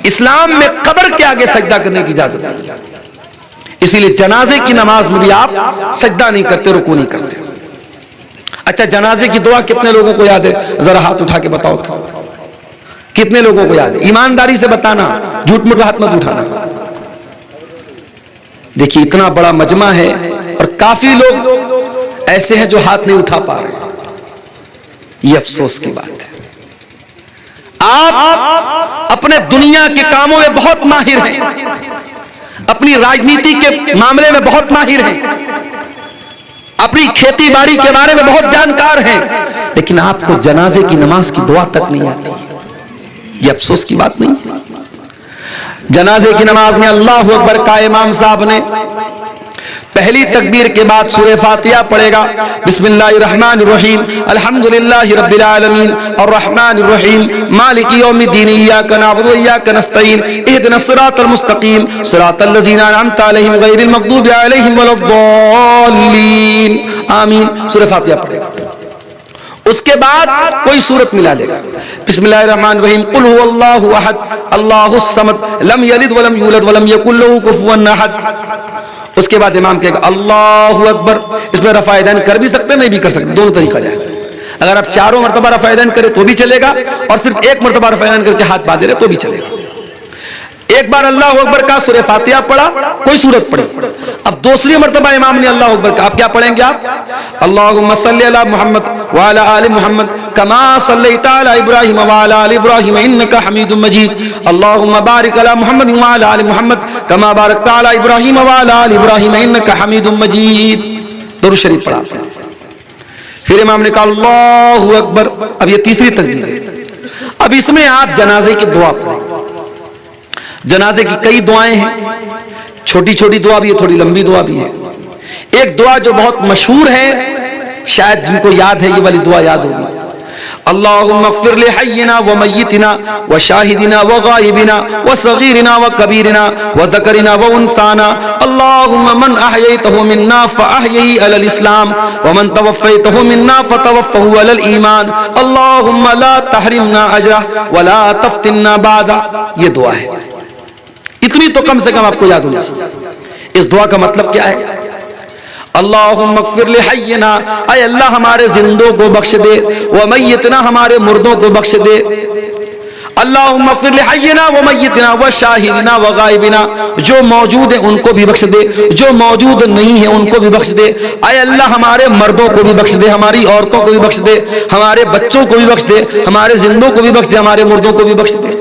اسلام میں قبر کے آگے سجدہ کرنے کی اجازت نہیں ہے، اسی لیے جنازے کی نماز میں بھی آپ سجدہ نہیں کرتے، رکوع نہیں کرتے۔ اچھا جنازے کی دعا کتنے لوگوں کو یاد ہے؟ ذرا ہاتھ اٹھا کے بتاؤ تھا، کتنے لوگوں کو یاد ہے؟ ایمانداری سے بتانا، جھوٹ موٹ ہاتھ مت اٹھانا۔ دیکھیے اتنا بڑا مجمع ہے اور کافی لوگ ایسے ہیں جو ہاتھ نہیں اٹھا پا رہے، یہ افسوس کی بات ہے۔ آپ اپنے دنیا کے کاموں میں بہت ماہر ہیں، اپنی راجنیتی کے معاملے میں بہت ماہر ہیں، اپنی کھیتی باڑی کے بارے میں بہت جانکار ہیں، لیکن آپ کو جنازے کی نماز کی دعا تک نہیں آتی، یہ افسوس کی بات نہیں ہے۔ جنازے کی نماز میں اللہ اکبر کا امام صاحب نے پہلی تکبیر کے بعد سورہ فاتحہ پڑھے گا، بسم اللہ الرحمن الرحیم الحمدللہ رب العالمین الرحمن الرحیم مالک یوم الدین ایاک نعبد و ایاک نستعین اہدنا الصراط المستقیم صراط الذین انعمت علیہم غیر المغضوب علیہم ولا الضالین آمین، سورہ فاتحہ پڑھے گا۔ اس کے بعد کوئی سورت ملا لے گا، بسم اللہ الرحمن الرحیم قل هو اللہ احد اللہ الصمد لم یلد ولم یولد ولم یکن له کفوا احد۔ اس کے بعد امام کہے گا اللہ اکبر، اس میں رفع یدین کر بھی سکتے نہیں بھی کر سکتے، دونوں طریقہ جائز ہے۔ اگر آپ چاروں مرتبہ رفع یدین کرے تو بھی چلے گا، اور صرف ایک مرتبہ رفع یدین کر کے ہاتھ باندھے رہے تو بھی چلے گا۔ ایک بار اللہ اکبر کا سورہ فاتحہ پڑھا، کوئی سورت پڑھی، اب دوسری مرتبہ امام نے اللہ اکبر کا، آپ کیا پڑھیں گے؟ آپ اللہم صلی علی محمد وعلی آل محمد کما صلیت علی ابراہیم وعلی آل ابراہیم انک حمید مجید اللہم بارک علی محمد وعلی آل محمد کما بارکت علی ابراہیم وعلی آل ابراہیم انک حمید مجید۔ درود شریف پڑھا، پھر امام نے کہا اللہ اکبر، اب یہ تیسری تکبیر ہے۔ اب اس میں آپ جنازے کی دعا پڑھیں۔ جنازے کی کئی دعائیں ہیں، چھوٹی چھوٹی دعا بھی ہے، تھوڑی لمبی دعا بھی ہے۔ ایک دعا جو بہت مشہور ہے، شاید جن کو یاد ہے یہ والی دعا یاد ہوگی، اللہم اغفر لحینا ومیتنا وشاہدنا وغائبنا وصغیرنا وکبیرنا وذکرنا وانثانا اللہم من احییتہ منا فاحیہی علی الاسلام ومن توفیتہ منا فتوفہ علی الایمان اللہم لا تحرمنا اجرہ ولا تفتنا بعدہ۔ یہ دعا ہے، اتنی تو کم سے کم آپ کو یاد ہونی چاہیے۔ اس دعا کا مطلب کیا ہے؟ اللہم اغفر لحینا، اے اللہ ہمارے زندوں کو بخش دے، ومیتنا ہمارے مردوں کو بخش دے، اللہم اغفر لحینا ومیتنا وشاہدنا وغائبنا، جو موجود ہیں ان کو بھی بخش دے، جو موجود نہیں ہیں ان کو بھی بخش دے، اے اللہ ہمارے مردوں کو بھی بخش دے، ہماری عورتوں کو بھی بخش دے، ہمارے بچوں کو بھی بخش دے، ہمارے زندوں کو بھی بخش دے، ہمارے مردوں کو بھی بخش دے۔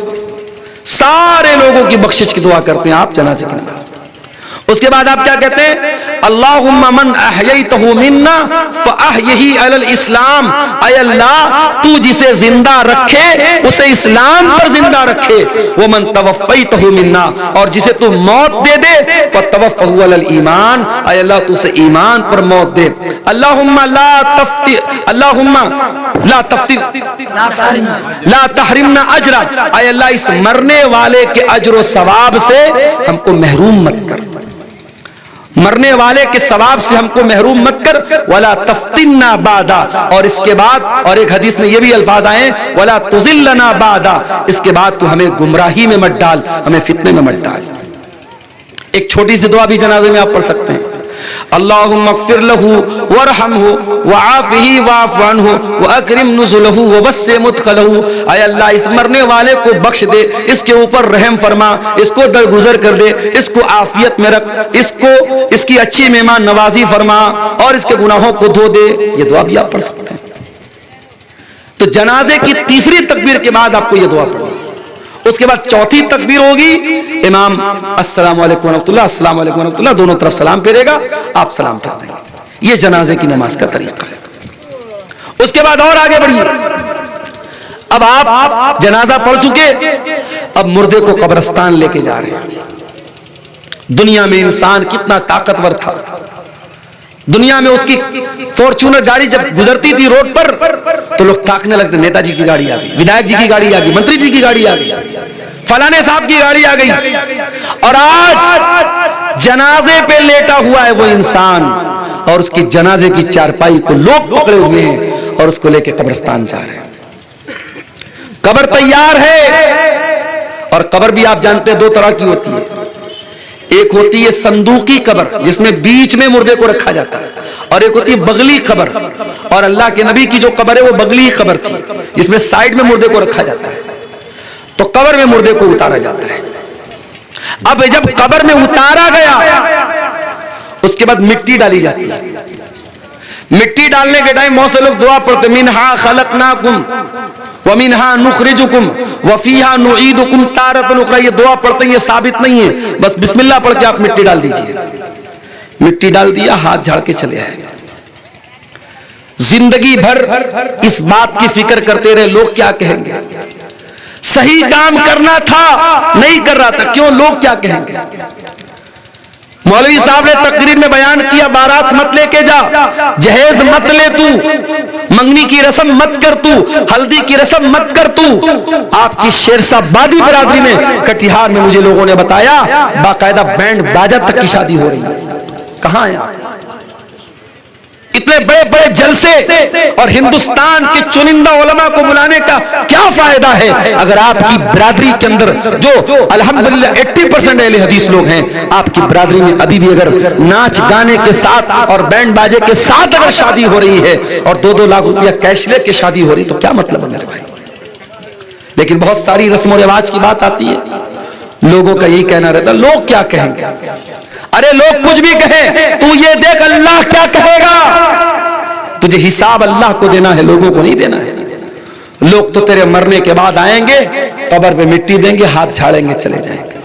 سارے لوگوں کی بخشش کی دعا کرتے ہیں آپ جنازے کی نماز۔ اس کے بعد آپ کیا کہتے ہیں؟ اللہم من احییتہ منا فاحیہی علی الاسلام، اے اللہ تو جسے زندہ رکھے اسے اسلام پر زندہ رکھے، ومن توفیتہ منا، اور جسے تو موت دے دے فتوفہ علی الایمان، اے اللہ تو اسے ایمان پر موت دے۔ اللہم لا تحرمنا اجرا، اے اللہ اس مرنے والے کے اجر و ثواب سے ہم کو محروم مت کر، مرنے والے کے ثواب سے ہم کو محروم مت کر، ولا تفتنا بعدا، اور اس کے بعد اور ایک حدیث میں یہ بھی الفاظ آئے ولا تضلنا بعدا، اس کے بعد تو ہمیں گمراہی میں مت ڈال، ہمیں فتنے میں مت ڈال۔ ایک چھوٹی سی دعا بھی جنازے میں آپ پڑھ سکتے ہیں، اللہم اغفر لہ وارحمہ وعافہ واعف عنہ واکرم نزلہ ووسع مدخلہ، اے اللہ اس مرنے والے کو بخش دے، اس کے اوپر رحم فرما، اس کو درگزر کر دے، اس کو عافیت میں رکھ، اس کی اچھی مہمان نوازی فرما، اور اس کے گناہوں کو دھو دے۔ یہ دعا بھی آپ پڑھ سکتے ہیں۔ تو جنازے کی تیسری تکبیر کے بعد آپ کو یہ دعا پڑھیں، اس کے بعد چوتھی تکبیر ہوگی، امام السلام علیکم ورحمۃ اللہ، السلام علیکم ورحمۃ اللہ، دونوں طرف سلام پھیرے گا، آپ سلام پھیر دیں گے۔ یہ جنازے کی نماز کا طریقہ ہے۔ اس کے بعد اور آگے بڑھیے، اب آپ جنازہ پڑھ چکے، اب مردے کو قبرستان لے کے جا رہے ہیں۔ دنیا میں انسان کتنا طاقتور تھا، دنیا میں اس کی فارچونر گاڑی جب گزرتی تھی روڈ پر تو لوگ تاکنے لگتے، نیتا جی کی گاڑی آ گئی، ودھائک جی کی گاڑی آ گئی، منتری جی کی گاڑی آ گئی، فلانے صاحب کی گاڑی آ گئی۔ اور آج جنازے پہ لیٹا ہوا ہے وہ انسان، اور اس کی جنازے کی چارپائی کو لوگ پکڑے ہوئے ہیں اور اس کو لے کے قبرستان جا رہے ہیں۔ قبر تیار ہے اور قبر بھی آپ جانتے ہیں دو طرح کی ہوتی ہے. ایک ہوتی ہے صندوقی قبر جس میں بیچ میں مردے کو رکھا جاتا ہے, اور ایک ہوتی ہے بغلی قبر. اور اللہ کے نبی کی جو قبر ہے وہ بغلی قبر تھی جس میں سائیڈ میں مردے کو رکھا جاتا ہے. تو قبر میں مردے کو اتارا جاتا ہے. اب جب قبر میں اتارا گیا اس کے بعد مٹی ڈالی جاتی ہے. مٹی ڈالنے کے ٹائم بہت سے لوگ دعا پڑھتے منہا خلقناکم ومنہا نخرجکم وفیہا نعیدکم تارۃ اخری. یہ دعا پڑھتے ہیں, یہ ثابت نہیں ہے, بس بسم اللہ پڑھ کے آپ مٹی ڈال دیجئے. مٹی ڈال دیا, ہاتھ جھاڑ کے چلے آئے. زندگی بھر اس بات کی فکر کرتے رہے لوگ کیا کہیں گے. صحیح کام کرنا تھا نہیں کر رہا تھا, کیوں لوگ کیا کہیں گے. مولوی صاحب نے تقریر میں بیان کیا بارات مت لے کے جا, جہیز مت لے تو, منگنی کی رسم مت کر تو, ہلدی کی رسم مت کر تو. آپ کی شیرشاہ بادی برادری میں کٹیہار میں مجھے لوگوں نے بتایا باقاعدہ بینڈ باجا تک کی شادی ہو رہی ہے. کہاں ہیں آپ؟ اتنے بڑے بڑے جلسے اور ہندوستان کے چنندہ علماء کو بلانے کا کیا فائدہ ہے اگر آپ کی برادری کے اندر جو الحمدللہ 80% اہل حدیث لوگ ہیں, آپ کی برادری میں ابھی بھی اگر ناچ گانے کے ساتھ اور بینڈ باجے کے ساتھ اگر شادی ہو رہی ہے اور 2-2 لاکھ روپیہ کیش لے کے شادی ہو رہی تو کیا مطلب ہے میرے بھائی. لیکن بہت ساری رسم و رواج کی بات آتی ہے, لوگوں کا یہی کہنا رہتا لوگ کیا کہیں گے. ارے لوگ کچھ بھی کہیں تو یہ دیکھ اللہ کیا کہے گا. تجھے حساب اللہ کو دینا ہے, لوگوں کو نہیں دینا ہے. لوگ تو تیرے مرنے کے بعد آئیں گے, قبر پہ مٹی دیں گے, ہاتھ جھاڑیں گے, چلے جائیں گے.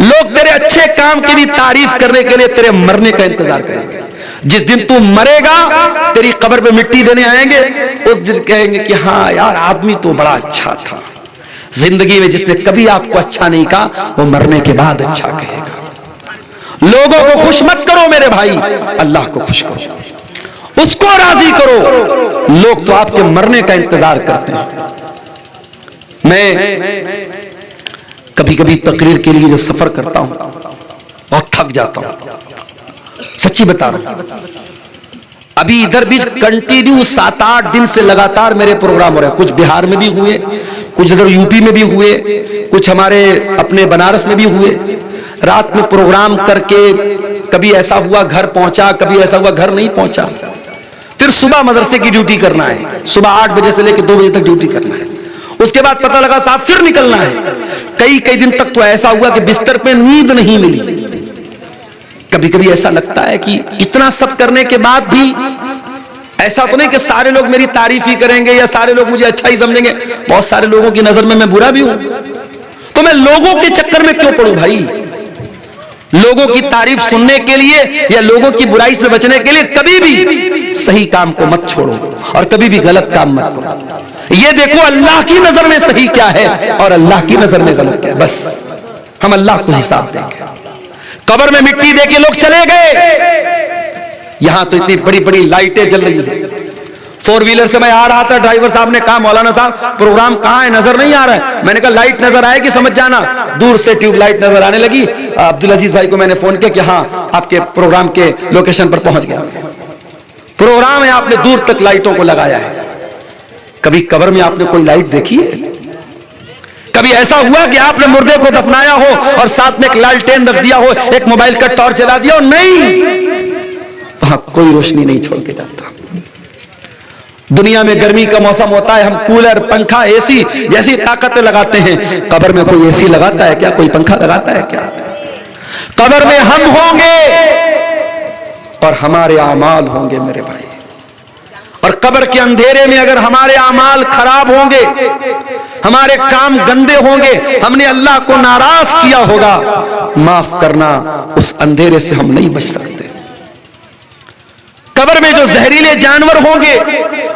لوگ تیرے اچھے کام کی بھی تعریف کرنے کے لیے تیرے مرنے کا انتظار کریں گے. جس دن تو مرے گا تیری قبر پہ مٹی دینے آئیں گے, اس دن کہیں گے کہ ہاں یار آدمی تو بڑا اچھا تھا. زندگی میں جس نے کبھی آپ کو اچھا نہیں کہا وہ مرنے کے بعد اچھا کہے گا. لوگوں کو خوش مت کرو میرے بھائی, اللہ کو خوش کرو, اس کو راضی کرو. لوگ تو آپ کے مرنے کا انتظار کرتے ہیں. میں کبھی کبھی تقریر کے لیے جو سفر کرتا ہوں بہت تھک جاتا ہوں, سچی بتا رہا ہوں. ابھی ادھر بھی کنٹینیو 7-8 دن سے لگاتار میرے پروگرام ہو رہے ہیں. کچھ بہار میں بھی ہوئے, کچھ ادھر یو پی میں بھی ہوئے, کچھ ہمارے اپنے بنارس میں بھی ہوئے. رات میں پروگرام کر کے کبھی ایسا ہوا گھر پہنچا, کبھی ایسا ہوا گھر نہیں پہنچا. پھر صبح مدرسے کی ڈیوٹی کرنا ہے, صبح 8 بجے سے لے کے 2 بجے تک ڈیوٹی کرنا ہے. اس کے بعد پتہ لگا صاحب پھر نکلنا ہے. کئی دن تک تو ایسا ہوا کہ بستر پہ نیند نہیں ملی. کبھی کبھی ایسا لگتا ہے کہ اتنا سب کرنے کے بعد بھی ایسا تو نہیں کہ سارے لوگ میری تعریف ہی کریں گے یا سارے لوگ مجھے اچھا ہی سمجھیں گے. بہت سارے لوگوں کی نظر میں برا بھی ہوں, تو میں لوگوں کے چکر میں کیوں پڑوں بھائی. لوگوں کی تعریف سننے کے لیے یا لوگوں کی برائی سے بچنے کے لیے کبھی بھی صحیح کام کو مت چھوڑو اور کبھی بھی غلط کام مت کرو. یہ دیکھو اللہ کی نظر میں صحیح کیا ہے اور اللہ کی نظر میں غلط کیا ہے, بس ہم اللہ کو حساب دیں گے. قبر میں مٹی دے کے لوگ چلے گئے. یہاں تو اتنی بڑی بڑی لائٹیں جل رہی ہیں. 4 ویلر سے میں آ رہا تھا, ڈرائیور صاحب نے کہا مولانا صاحب پروگرام کہاں ہے, نظر نہیں آ رہا ہے. میں نے کہا لائٹ نظر آئے گی سمجھ جانا. دور سے ٹیوب لائٹ نظر آنے لگی. عبدالعزیز بھائی کو میں نے فون کیا کہ ہاں آپ کے پروگرام کے لوکیشن پر پہنچ گیا. پروگرام ہے, آپ نے دور تک لائٹوں کو لگایا ہے. کبھی قبر میں آپ نے کوئی لائٹ دیکھی ہے؟ کبھی ایسا ہوا کہ آپ نے مردے کو دفنایا ہو اور ساتھ میں ایک لالٹین رکھ دیا ہو, ایک موبائل کا ٹارچ جلا دیا ہو؟ نہیں, وہاں کوئی روشنی نہیں چھوڑ کے جاتا. دنیا میں گرمی کا موسم ہوتا ہے, ہم کولر, پنکھا, اے سی جیسی طاقتیں لگاتے ہیں. قبر میں کوئی اے سی لگاتا ہے کیا؟ کوئی پنکھا لگاتا ہے کیا؟ قبر میں ہم ہوں گے اور ہمارے اعمال ہوں گے میرے بھائی. اور قبر کے اندھیرے میں اگر ہمارے اعمال خراب ہوں گے, ہمارے کام گندے ہوں گے, ہم نے اللہ کو ناراض کیا ہوگا, معاف کرنا اس اندھیرے سے ہم نہیں بچ سکتے. قبر میں جو زہریلے جانور ہوں گے,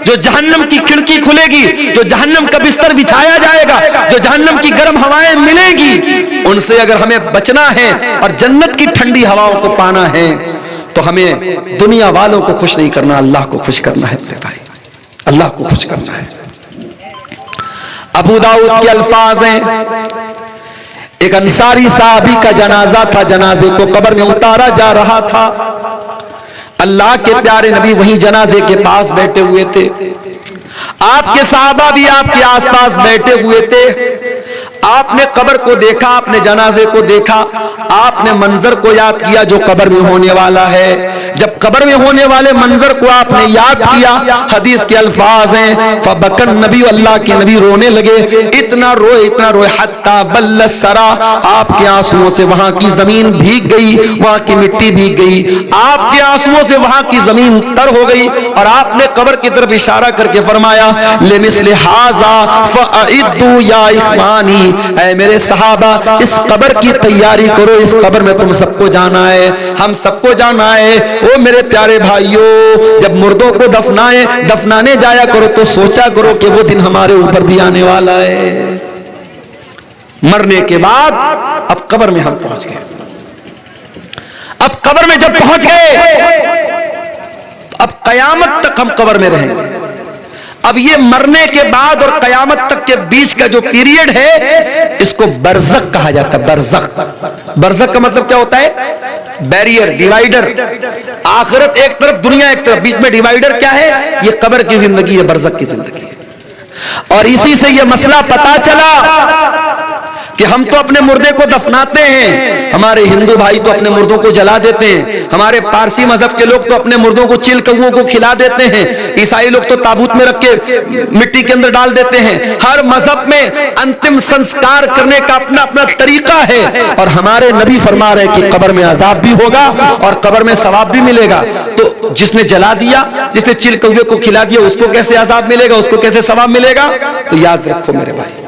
جو جہنم کی کھڑکی کھلے گی, جو جہنم کا بستر بچھایا جائے گا, جو جہنم کی گرم ہوائیں ملیں گی, ان سے اگر ہمیں بچنا ہے اور جنت کی ٹھنڈی ہواؤں کو پانا ہے تو ہمیں دنیا والوں کو خوش نہیں کرنا, اللہ کو خوش کرنا ہے میرے بھائی, اللہ کو خوش کرنا ہے. ابو داؤد کے الفاظ ہیں, ایک انصاری صحابی کا جنازہ تھا, جنازے کو قبر میں اتارا جا رہا تھا. اللہ کے پیارے نبی وہیں جنازے کے پاس بیٹھے ہوئے تھے. آپ کے صحابہ بھی آپ کے آس پاس بیٹھے ہوئے تھے. آپ نے قبر کو دیکھا, آپ نے جنازے کو دیکھا, آپ نے منظر کو یاد کیا جو قبر میں ہونے والا ہے. جب قبر میں ہونے والے منظر کو آپ نے یاد کیا, حدیث کے الفاظ ہیں فبکن نبی, اللہ کے نبی رونے لگے, اتنا روئے حتی بل الثری, آپ کے آنسوؤں سے وہاں کی زمین بھیگ گئی, وہاں کی مٹی بھیگ گئی, آپ کے آنسوؤں سے وہاں کی زمین تر ہو گئی, اور آپ نے قبر کی طرف اشارہ کر کے فرمایا لمثل ھذا فاعدوا یا اخوانی, اے میرے صحابہ اس قبر کی تیاری کرو, اس قبر میں تم سب کو جانا ہے, ہم سب کو جانا ہے. او میرے پیارے بھائیوں, جب مردوں کو دفنانے جایا کرو تو سوچا کرو کہ وہ دن ہمارے اوپر بھی آنے والا ہے. مرنے کے بعد اب قبر میں ہم پہنچ گئے. اب قبر میں جب پہنچ گئے اب قیامت تک ہم قبر میں رہیں گے. اب یہ مرنے کے بعد اور قیامت تک کے بیچ کا جو پیریڈ ہے اس کو برزخ کہا جاتا ہے. برزخ کا مطلب کیا ہوتا ہے؟ Barrier, divider. آخرت ایک طرف, دنیا ایک طرف, بیچ میں ڈیوائیڈر کیا ہے؟ یہ قبر کی زندگی ہے, برزخ کی زندگی ہے. اور اسی سے یہ مسئلہ پتا چلا کہ ہم تو اپنے مردے کو دفناتے ہیں, ہمارے ہندو بھائی تو اپنے مردوں کو جلا دیتے ہیں, ہمارے پارسی مذہب کے لوگ تو اپنے مردوں کو چیل کووں کو کھلا دیتے ہیں, عیسائی لوگ تو تابوت میں رکھ کے مٹی کے اندر ڈال دیتے ہیں. ہر مذہب میں انتم سنسکار کرنے کا اپنا اپنا طریقہ ہے, اور ہمارے نبی فرما رہے ہیں کہ قبر میں عذاب بھی ہوگا اور قبر میں ثواب بھی ملے گا. تو جس نے جلا دیا, جس نے چیل کوے کو کھلا دیا, اس کو کیسے عذاب ملے گا, اس کو کیسے ثواب ملے گا؟ تو یاد رکھو میرے بھائی,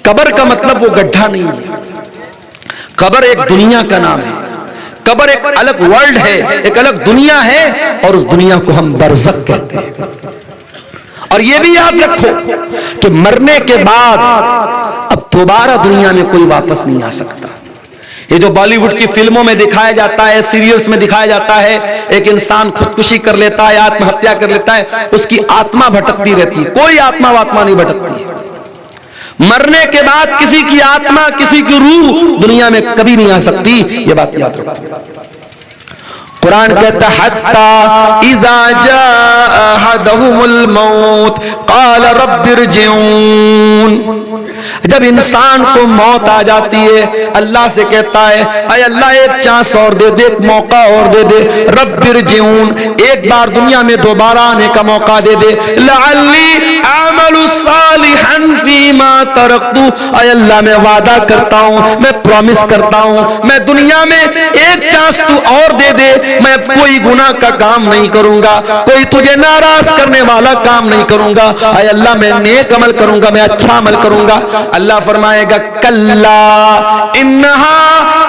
قبر کا مطلب وہ گڈھا نہیں ہے, قبر ایک دنیا کا نام ہے, قبر ایک الگ ورلڈ ہے, ایک الگ دنیا ہے, اور اس دنیا کو ہم برزخ کہتے ہیں. اور یہ بھی یاد رکھو کہ مرنے کے بعد اب دوبارہ دنیا میں کوئی واپس نہیں آ سکتا. یہ جو بالی ووڈ کی فلموں میں دکھایا جاتا ہے, سیریلز میں دکھایا جاتا ہے, ایک انسان خودکشی کر لیتا ہے, آتم ہتیا کر لیتا ہے, اس کی آتما بھٹکتی رہتی ہے. کوئی آتما نہیں بھٹکتی. مرنے کے بعد کسی کی آتما, کسی کی روح دنیا میں کبھی نہیں آ سکتی. یہ بات یاد رکھو. قرآن کہتا ہے حتی اذا جاء احدهم الموت قال رب ارجعون, جب انسان کو موت آ جاتی ہے اللہ سے کہتا ہے اے اللہ ایک چانس اور دے دے, ایک موقع اور دے دے. رب ارجعون, ایک بار دنیا میں دوبارہ آنے کا موقع دے دے. لعلی اعمل صالحا فیما ترکت, اے اللہ میں وعدہ کرتا ہوں, میں پرومس کرتا ہوں, میں دنیا میں ایک چانس تو اور دے دے, میں کوئی گناہ کا کام نہیں کروں گا, کوئی تجھے ناراض کرنے والا کام نہیں کروں گا. اے اللہ میں نیک عمل کروں گا, میں اچھا عمل کروں گا. اللہ فرمائے گا کلا انہا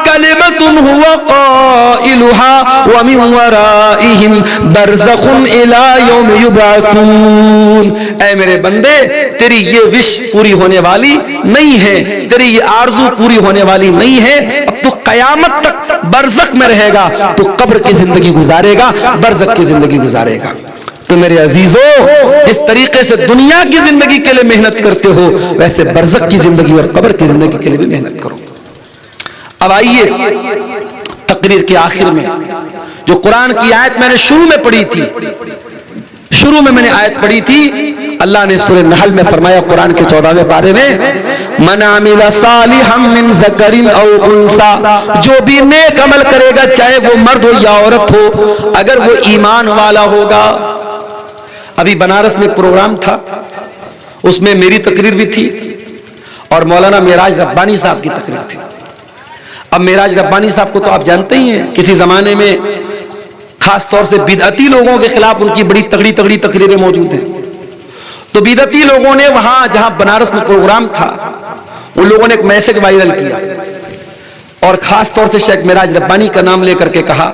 کلمۃ هو قائلها ومن ورائہم برزخ الی یوم یبعثون. اے میرے بندے, تیری یہ وش پوری ہونے والی نہیں ہے, تیری یہ آرزو پوری ہونے والی نہیں ہے. اب تو قیامت تک برزخ میں رہے گا, تو قبر کی زندگی گزارے گا, برزخ کی زندگی گزارے گا. تو میرے عزیزو, جس طریقے سے دنیا کی زندگی کے لیے محنت کرتے ہو ویسے برزخ کی زندگی اور قبر کی زندگی کے لیے بھی محنت کرو. اب آئیے تقریر کے آخر میں جو قرآن کی آیت میں نے شروع میں پڑھی تھی, شروع میں نے آیت پڑھی تھی, اللہ نے سورہ نحل میں فرمایا قرآن کے 14ویں پارے میں من عمل صالحا من ذکر او انثى, جو بھی نیک عمل کرے گا چاہے وہ مرد ہو یا عورت ہو, اگر وہ ایمان والا ہوگا. ابھی بنارس میں پروگرام تھا, اس میں میری تقریر بھی تھی اور مولانا معراج ربانی صاحب کی تقریر تھی. اب معراج ربانی صاحب کو تو آپ جانتے ہی ہیں, کسی زمانے میں خاص طور سے بدعتی لوگوں کے خلاف ان کی بڑی تگڑی تقریریں موجود ہیں. تو بدعتی لوگوں نے وہاں جہاں بنارس میں پروگرام تھا, ان لوگوں نے ایک میسج وائرل کیا اور خاص طور سے شیخ معراج ربانی کا نام لے کر کے کہا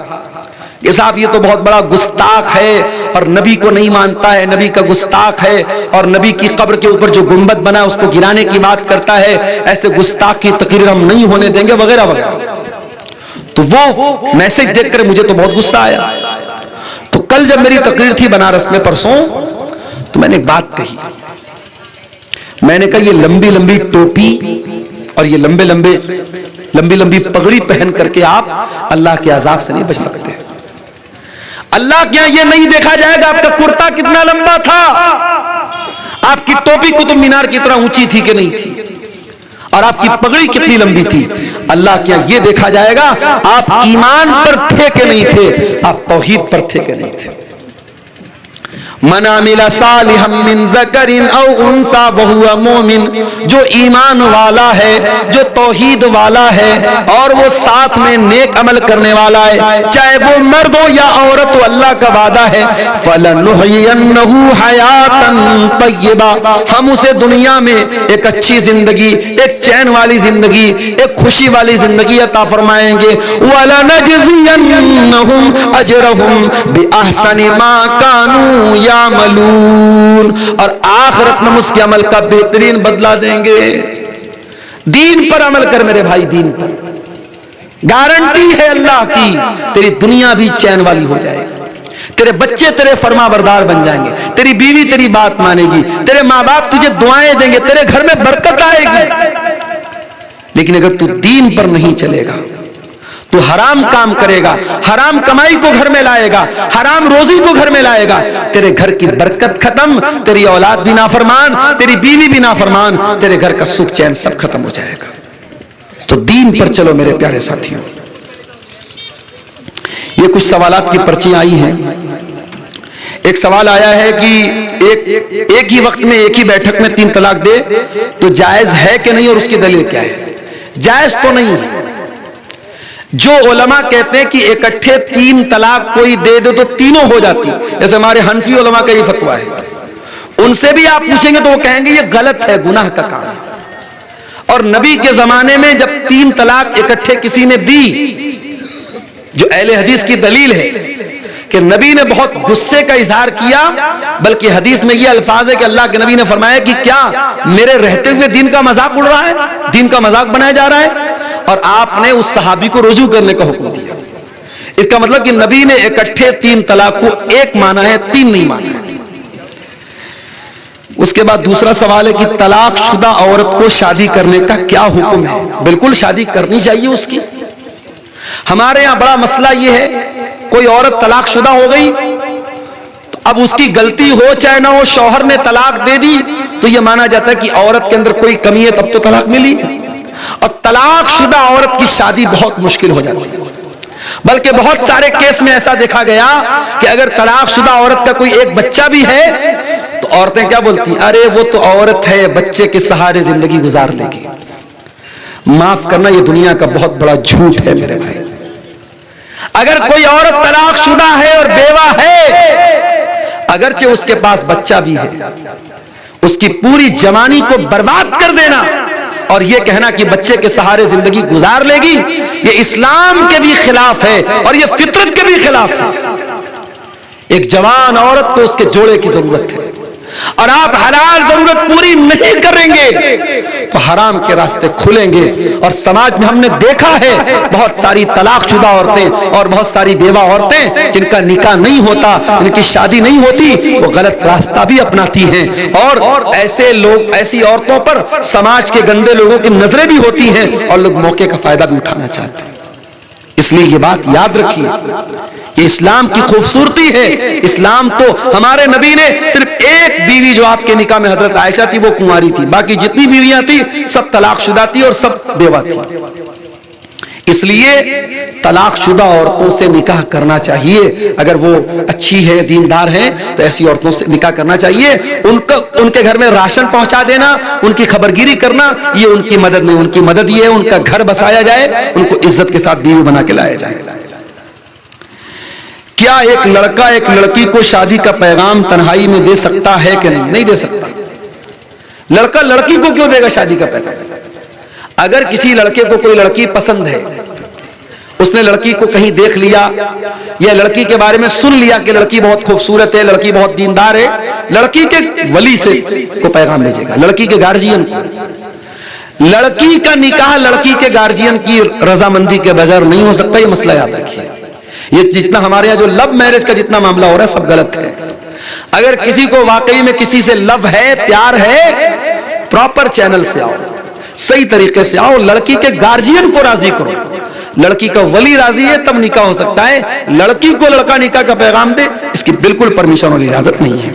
کہ صاحب یہ تو بہت بڑا گستاخ ہے اور نبی کو نہیں مانتا ہے, نبی کا گستاخ ہے, اور نبی کی قبر کے اوپر جو گنبد بنا اس کو گرانے کی بات کرتا ہے, ایسے گستاخ کی تقریر ہم نہیں ہونے دیں گے وغیرہ وغیرہ. تو وہ میسج دیکھ کر مجھے تو بہت غصہ آیا. تو کل جب میری تقریر تھی بنارس میں پرسوں, تو میں نے ایک بات کہی, میں نے کہا یہ لمبی لمبی ٹوپی اور یہ لمبی لمبی پگڑی پہن کر کے آپ اللہ کے عذاب سے نہیں بچ سکتے. اللہ کے یہاں یہ نہیں دیکھا جائے گا آپ کا کرتا کتنا لمبا تھا, آپ کی ٹوپی قطب مینار کی طرح اونچی تھی کہ نہیں تھی, اور آپ کی پگڑی کتنی لمبی تھی؟ اللہ کیا یہ دیکھا جائے گا آپ ایمان پر تھے کہ نہیں تھے، آپ توحید پر تھے کہ نہیں تھے۔ من عمل صالحا من ذکر او انثى وهو مومن، جو ایمان والا ہے، جو توحید والا ہے اور وہ ساتھ میں نیک عمل کرنے والا ہے، چاہے وہ مرد ہو یا عورت ہو، اللہ کا وعدہ ہے فَلَنُحْيِيَنَّهُ حَيَاةً طَيِّبَةً، ہم اسے دنیا میں ایک اچھی زندگی، ایک چین والی زندگی، ایک خوشی والی زندگی عطا فرمائیں گے۔ وَلَنَجْزِيَنَّهُمْ أَجْرَهُمْ بِأَحْسَنِ مَا كَانُوا یعملون، اور آخرت میں اس کے عمل کا بہترین بدلہ دیں گے۔ دین پر عمل کر میرے بھائی، دین پر گارنٹی ہے اللہ کی، تیری دنیا بھی چین والی ہو جائے گی، تیرے بچے تیرے فرما بردار بن جائیں گے، تیری بیوی تیری بات مانے گی، تیرے ماں باپ تجھے دعائیں دیں گے، تیرے گھر میں برکت آئے گی۔ لیکن اگر تو دین پر نہیں چلے گا، تو حرام کام کرے گا، حرام کمائی کو گھر میں لائے گا، حرام روزی کو گھر میں لائے گا، تیرے گھر کی برکت ختم، تیری اولاد بھی نافرمان، تیری بیوی بھی نافرمان، تیرے گھر کا سکھ چین سب ختم ہو جائے گا۔ تو دین پر چلو میرے پیارے ساتھیوں۔ یہ کچھ سوالات کی پرچیاں آئی ہیں۔ ایک سوال آیا ہے کہ ایک ہی وقت میں ایک ہی بیٹھک میں 3 طلاق دے تو جائز ہے کہ نہیں، اور اس کی دلیل کیا ہے؟ جائز تو نہیں ہے۔ جو علماء کہتے ہیں کہ اکٹھے 3 طلاق کوئی دے دے تو تینوں ہو جاتی، جیسے ہمارے حنفی علماء کا یہ فتویٰ ہے، ان سے بھی آپ پوچھیں گے تو وہ کہیں گے یہ غلط ہے، گناہ کا کام ہے۔ اور نبی کے زمانے میں جب 3 طلاق اکٹھے کسی نے دی، جو اہل حدیث کی دلیل ہے کہ نبی نے بہت غصے کا اظہار کیا، بلکہ حدیث میں یہ الفاظ ہے کہ اللہ کے نبی نے فرمایا کہ کیا میرے رہتے ہوئے دین کا مذاق اڑ رہا ہے، دین کا مذاق بنایا جا رہا ہے، اور آپ نے اس صحابی کو رجوع کرنے کا حکم دیا۔ اس کا مطلب کہ نبی نے اکٹھے 3 طلاق کو ایک مانا ہے، 3 نہیں مانا ہے۔ اس کے بعد دوسرا سوال ہے کہ طلاق شدہ عورت کو شادی کرنے کا کیا حکم ہے؟ بالکل شادی کرنی چاہیے اس کی۔ ہمارے یہاں بڑا مسئلہ یہ ہے، کوئی عورت طلاق شدہ ہو گئی تو اب اس کی غلطی ہو چاہے نہ ہو، شوہر نے طلاق دے دی تو یہ مانا جاتا ہے کہ عورت کے اندر کوئی کمی ہے تب تو طلاق ملی، اور طلاق شدہ عورت کی شادی بہت مشکل ہو جاتی ہے۔ بلکہ بہت سارے کیس میں ایسا دیکھا گیا کہ اگر طلاق شدہ عورت کا کوئی ایک بچہ بھی ہے تو عورتیں کیا بولتی ہیں، ارے وہ تو عورت ہے، بچے کے سہارے زندگی گزار لے گی۔ معاف کرنا، یہ دنیا کا بہت بڑا جھوٹ ہے میرے بھائی۔ اگر کوئی عورت طلاق شدہ ہے اور بیوہ ہے، اگرچہ اس کے پاس بچہ بھی ہے، اس کی پوری جوانی کو برباد کر دینا اور یہ کہنا کہ بچے کے سہارے زندگی گزار لے گی، یہ اسلام کے بھی خلاف ہے اور یہ فطرت کے بھی خلاف ہے۔ ایک جوان عورت کو اس کے جوڑے کی ضرورت ہے، اور آپ حلال ضرورت پوری نہیں کریں گے تو حرام کے راستے کھلیں گے۔ اور سماج میں ہم نے دیکھا ہے بہت ساری طلاق شدہ عورتیں اور بہت ساری بیوہ عورتیں جن کا نکاح نہیں ہوتا، جن کی شادی نہیں ہوتی، وہ غلط راستہ بھی اپناتی ہیں، اور ایسے لوگ، ایسی عورتوں پر سماج کے گندے لوگوں کی نظریں بھی ہوتی ہیں اور لوگ موقع کا فائدہ بھی اٹھانا چاہتے ہیں۔ اس لیے یہ بات یاد رکھیے، یہ اسلام کی خوبصورتی ہے۔ اسلام تو ہمارے نبی نے صرف ایک بیوی جو آپ کے نکاح میں حضرت عائشہ تھی وہ کنواری تھی، باقی جتنی بیویاں تھی سب طلاق شدہ تھی اور سب بیوہ تھی۔ اس لیے طلاق شدہ عورتوں سے نکاح کرنا چاہیے، اگر وہ اچھی ہے، دیندار ہیں تو ایسی عورتوں سے نکاح کرنا چاہیے۔ ان کے گھر میں راشن پہنچا دینا، ان کی خبرگیری کرنا، یہ ان کی مدد نہیں، ان کی مدد یہ ہے ان کا گھر بسایا جائے، ان کو عزت کے ساتھ بیوی بنا کے لایا جائے۔ کیا ایک لڑکا ایک لڑکی کو شادی کا پیغام تنہائی میں دے سکتا ہے کہ نہیں؟ نہیں دے سکتا۔ لڑکا لڑکی کو کیوں دے گا شادی کا پیغام؟ اگر کسی لڑکے کو کوئی لڑکی پسند ہے، اس نے لڑکی کو کہیں دیکھ لیا یا لڑکی کے بارے میں سن لیا کہ لڑکی بہت خوبصورت ہے، لڑکی بہت دیندار ہے، لڑکی کے ولی سے کو پیغام بھیجے گا، لڑکی کے گارجین کو۔ لڑکی کا نکاح لڑکی کے گارجین کی رضامندی کے بغیر نہیں ہو سکتا، یہ مسئلہ یاد رکھیے۔ یہ جتنا ہمارے یہاں جو لو میرج کا جتنا معاملہ ہو رہا ہے سب غلط ہے۔ اگر کسی کو واقعی میں کسی سے لو ہے، پیار ہے، پراپر چینل سے آؤ، صحیح طریقے سے آؤ، لڑکی کے گارجین کو راضی کرو، لڑکی کا ولی راضی ہے تب نکاح ہو سکتا ہے۔ لڑکی کو لڑکا نکاح کا پیغام دے، اس کی بالکل پرمیشن اور اجازت نہیں ہے۔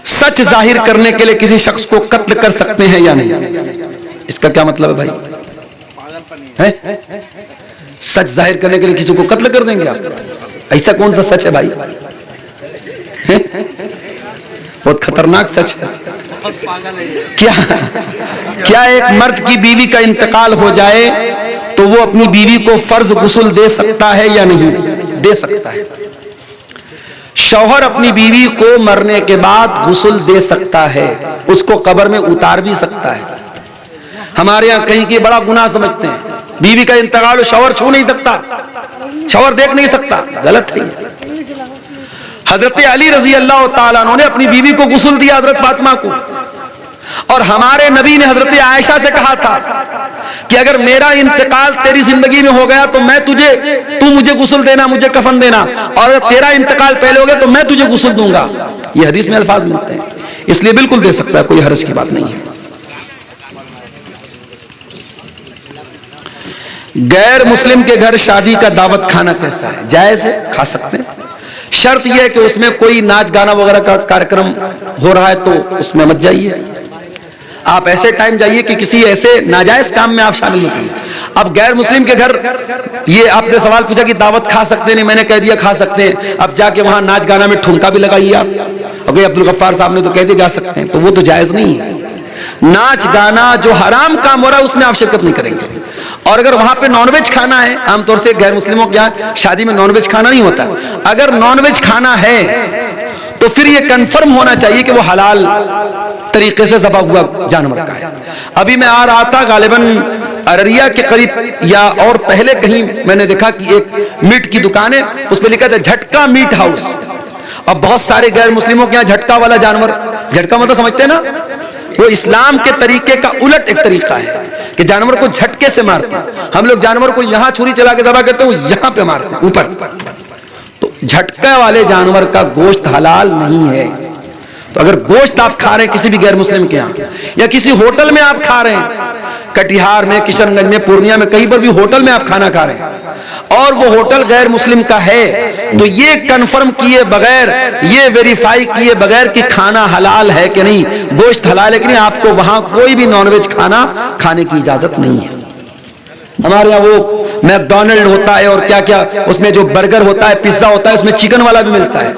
سچ ظاہر کرنے کے لیے کسی شخص کو قتل کر سکتے ہیں یا نہیں؟ اس کا کیا مطلب ہے بھائی؟ سچ ظاہر کرنے کے لیے کسی کو قتل کر دیں گے آپ؟ ایسا کون سا سچ ہے بھائی؟ بہت خطرناک سچ ہے۔ کیا ایک مرد کی بیوی کا انتقال ہو جائے تو وہ اپنی بیوی کو فرض غسل دے سکتا ہے یا نہیں؟ دے سکتا ہے۔ شوہر اپنی بیوی کو مرنے کے بعد غسل دے سکتا ہے، اس کو قبر میں اتار بھی سکتا ہے۔ ہمارے یہاں کہیں کہ بڑا گناہ سمجھتے ہیں، بیوی کا انتقال شوہر چھو نہیں سکتا، شوہر دیکھ نہیں سکتا، غلط ہے۔ حضرت علی رضی اللہ تعالیٰ عنہ نے اپنی بیوی کو غسل دیا، حضرت فاطمہ کو، اور ہمارے نبی نے حضرت عائشہ سے کہا تھا کہ اگر میرا انتقال تیری زندگی میں ہو گیا تو تو مجھے غسل دینا، مجھے کفن دینا، اور اگر تیرا انتقال پہلے ہو گیا تو میں تجھے غسل دوں گا۔ یہ حدیث میں الفاظ ملتے ہیں، اس لیے بالکل دے سکتا ہے، کوئی حرج کی بات نہیں ہے۔ غیر مسلم کے گھر شادی کا دعوت کھانا کیسا ہے؟ جائز ہے، کھا سکتے ہیں، شرط یہ ہے کہ اس میں کوئی ناچ گانا وغیرہ کا کارکرم ہو رہا ہے تو اس میں مت جائیے، آپ ایسے ٹائم جائیے کہ کسی ایسے ناجائز کام میں آپ شامل مت ہوئیے۔ اب غیر مسلم کے گھر، یہ آپ نے سوال پوچھا کہ دعوت کھا سکتے ہیں، میں نے کہہ دیا کھا سکتے ہیں، اب جا کے وہاں ناچ گانا میں ٹھمکا بھی لگائیے آپ، اوکے عبدالغفار صاحب نے تو کہہ دیا جا سکتے ہیں، تو وہ تو جائز نہیں ہے۔ ناچ گانا جو حرام کام ہو رہا ہے اس میں آپ شرکت نہیں کریں گے۔ اور اگر وہاں پہ نان ویج کھانا ہے، عام طور سے غیر مسلموں کے یہاں شادی میں نان ویج کھانا نہیں ہوتا، اگر نان ویج کھانا ہے تو پھر یہ کنفرم ہونا چاہیے کہ وہ حلال طریقے سے ذبح ہوا جانور کا ہے۔ ابھی میں آ رہا تھا، غالباً ارریا کے قریب یا اور پہلے کہیں میں نے دیکھا کہ ایک میٹ کی دکان ہے، اس پہ لکھا تھا جھٹکا میٹ ہاؤس، اور بہت سارے غیر مسلموں کے یہاں جھٹکا والا جانور، جھٹکا مطلب سمجھتے ہیں نا، وہ اسلام کے طریقے کا الٹ ایک طریقہ ہے کہ جانور کو جھٹکے سے مارتے ہیں۔ ہم لوگ جانور کو یہاں چھری چلا کے ذبح کرتے ہیں، وہ یہاں پہ مارتے ہیں اوپر، تو جھٹکا والے جانور کا گوشت حلال نہیں ہے۔ تو اگر گوشت آپ کھا رہے ہیں کسی بھی غیر مسلم کے یہاں، یا کسی ہوٹل میں آپ کھا رہے ہیں، کٹیہار میں، کشن گنج میں، پورنیہ میں، کہیں پر بھی ہوٹل میں آپ کھانا کھا رہے ہیں اور وہ ہوٹل غیر مسلم کا ہے، تو یہ کنفرم کیے بغیر، یہ ویریفائی کیے بغیر کہ کھانا حلال ہے کہ نہیں، گوشت حلال ہے کہ نہیں، آپ کو وہاں کوئی بھی نان ویج کھانا کھانے کی اجازت نہیں ہے۔ ہمارے یہاں وہ میکڈونلڈ ہوتا ہے اور کیا کیا، اس میں جو برگر ہوتا ہے، پیزا ہوتا ہے، اس میں چکن والا بھی ملتا ہے،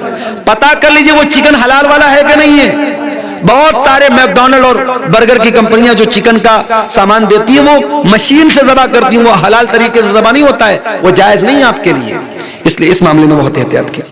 پتا کر لیجئے وہ چکن حلال والا ہے کہ نہیں ہے۔ بہت سارے میکڈونلڈ اور برگر کی کمپنیاں جو چکن کا سامان دیتی ہیں وہ مشین سے ذبح کرتی ہیں، وہ حلال طریقے سے ذبح نہیں ہوتا ہے، وہ جائز نہیں ہے آپ کے لیے، اس لیے اس معاملے میں بہت احتیاط کیا۔